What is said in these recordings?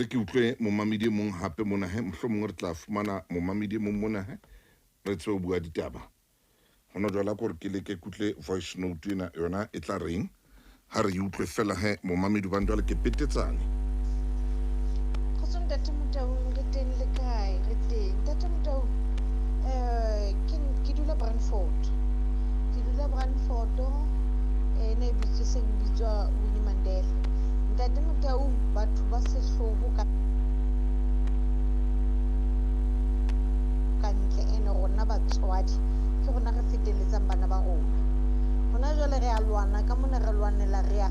ke utlwe momamedi mong hape mona he mohlomong re tla fumana momamedi mong mona he re tse o bua ditaba hona jwala gore ke le ke kutle voice note ena yona e tla reng ha re utlwe fela he momamedi ba ndwale ke petetsane Khotson Ntate Motaung re teng le kae re teng Ntate Motaung ke dula Brandfort ene bitse seng bitswa Winnie Mandela Ntate Motaung batho ba sehloho ka kantle ene rona batswadi ke rona re feteletsang bana ba rona hona jwale re a lwana ka mona re lwanela re a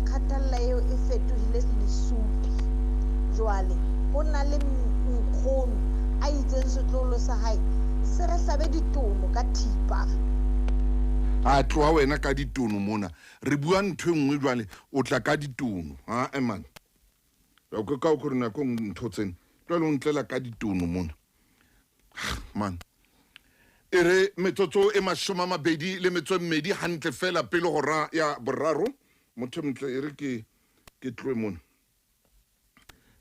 khathalla eo e fetohile lesupi jwale ho na le nkgono a itseng setlolo sa hae se re hlabe ditono ka thipa a tloha wena ka ditono mona re bua ntho engwe jwale o tla ka ditono ha eman ya go ka go rena go nthotseng jwale o ntlela ka ditono mona man ere metsotso e mashoma mabedi le metso mmedi hantle fela pele hora ya boraro motho mtle ere ke tloe mona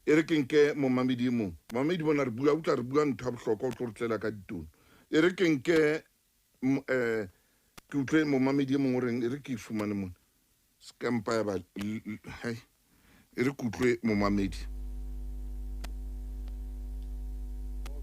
ere ke nke momamedi mo mamedi bona re bua utla re bua ntho bohlokwa o tlo tlela ka ditono ere ke nke ke utlwe momamedi mo reng ere ke fumane mona scampa ya ba hey ere ke utlwe momamedi